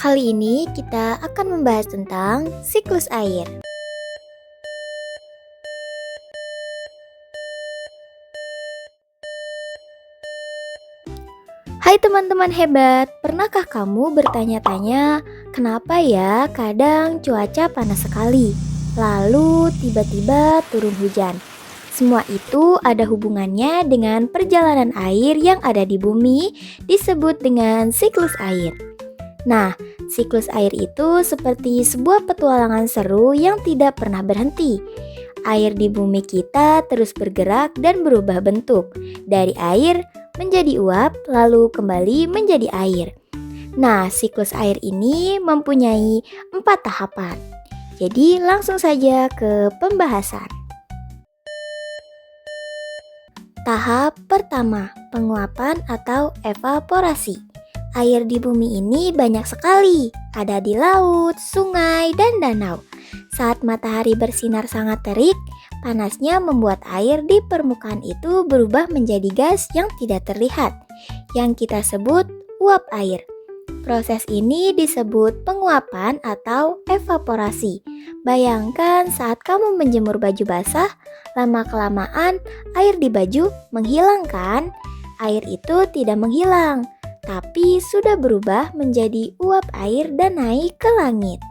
Kali ini kita akan membahas tentang siklus air. Hai teman-teman hebat, pernahkah kamu bertanya-tanya kenapa ya kadang cuaca panas sekali, lalu tiba-tiba turun hujan? Semua itu ada hubungannya dengan perjalanan air yang ada di bumi, disebut dengan siklus air. Nah, siklus air itu seperti sebuah petualangan seru yang tidak pernah berhenti. Air di bumi kita terus bergerak dan berubah bentuk. Dari air menjadi uap, lalu kembali menjadi air. Nah, siklus air ini mempunyai 4 tahapan. Jadi langsung saja ke pembahasan. Tahap pertama, penguapan atau evaporasi. Air di bumi ini banyak sekali, ada di laut, sungai, dan danau. Saat matahari bersinar sangat terik, panasnya membuat air di permukaan itu berubah menjadi gas yang tidak terlihat, yang kita sebut uap air. Proses ini disebut penguapan atau evaporasi. Bayangkan saat kamu menjemur baju basah, lama-kelamaan air di baju menghilang kan? Air itu tidak menghilang, tapi sudah berubah menjadi uap air dan naik ke langit.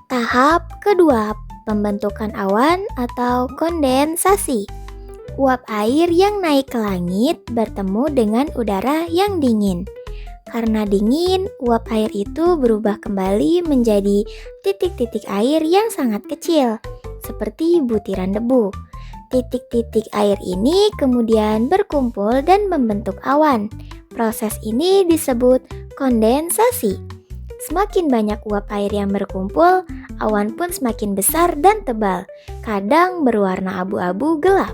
Tahap kedua, pembentukan awan atau kondensasi. Uap air yang naik ke langit bertemu dengan udara yang dingin. Karena dingin, uap air itu berubah kembali menjadi titik-titik air yang sangat kecil, seperti butiran debu. Titik-titik air ini kemudian berkumpul dan membentuk awan. Proses ini disebut kondensasi. Semakin banyak uap air yang berkumpul, awan pun semakin besar dan tebal, kadang berwarna abu-abu gelap.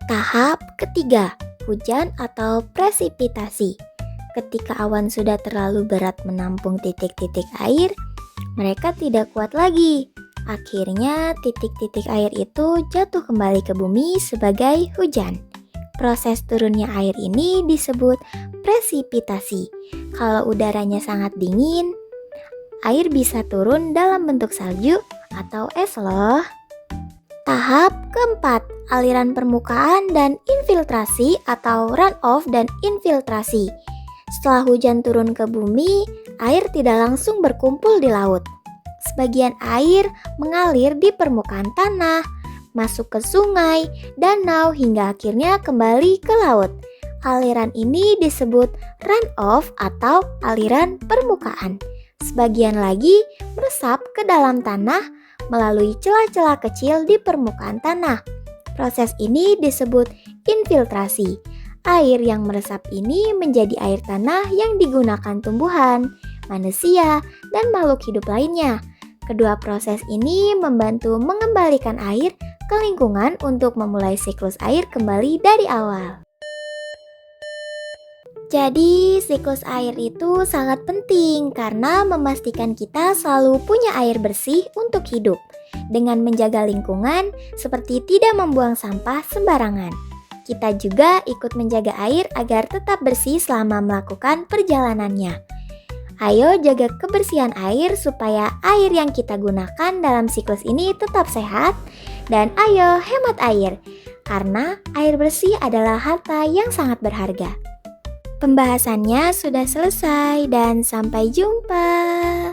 Tahap ketiga, hujan atau presipitasi. Ketika awan sudah terlalu berat menampung titik-titik air, mereka tidak kuat lagi. Akhirnya titik-titik air itu jatuh kembali ke bumi sebagai hujan. Proses turunnya air ini disebut presipitasi. Kalau udaranya sangat dingin, air bisa turun dalam bentuk salju atau es loh. Tahap keempat, aliran permukaan dan infiltrasi atau runoff dan infiltrasi. Setelah hujan turun ke bumi, air tidak langsung berkumpul di laut. Sebagian air mengalir di permukaan tanah, masuk ke sungai, danau, hingga akhirnya kembali ke laut. Aliran ini disebut runoff atau aliran permukaan. Sebagian lagi meresap ke dalam tanah melalui celah-celah kecil di permukaan tanah. Proses ini disebut infiltrasi. Air yang meresap ini menjadi air tanah yang digunakan tumbuhan, manusia, dan makhluk hidup lainnya. Kedua proses ini membantu mengembalikan air ke lingkungan untuk memulai siklus air kembali dari awal. Jadi, siklus air itu sangat penting karena memastikan kita selalu punya air bersih untuk hidup, dengan menjaga lingkungan seperti tidak membuang sampah sembarangan. Kita juga ikut menjaga air agar tetap bersih selama melakukan perjalanannya. Ayo jaga kebersihan air supaya air yang kita gunakan dalam siklus ini tetap sehat. Dan ayo hemat air, karena air bersih adalah harta yang sangat berharga. Pembahasannya sudah selesai dan sampai jumpa.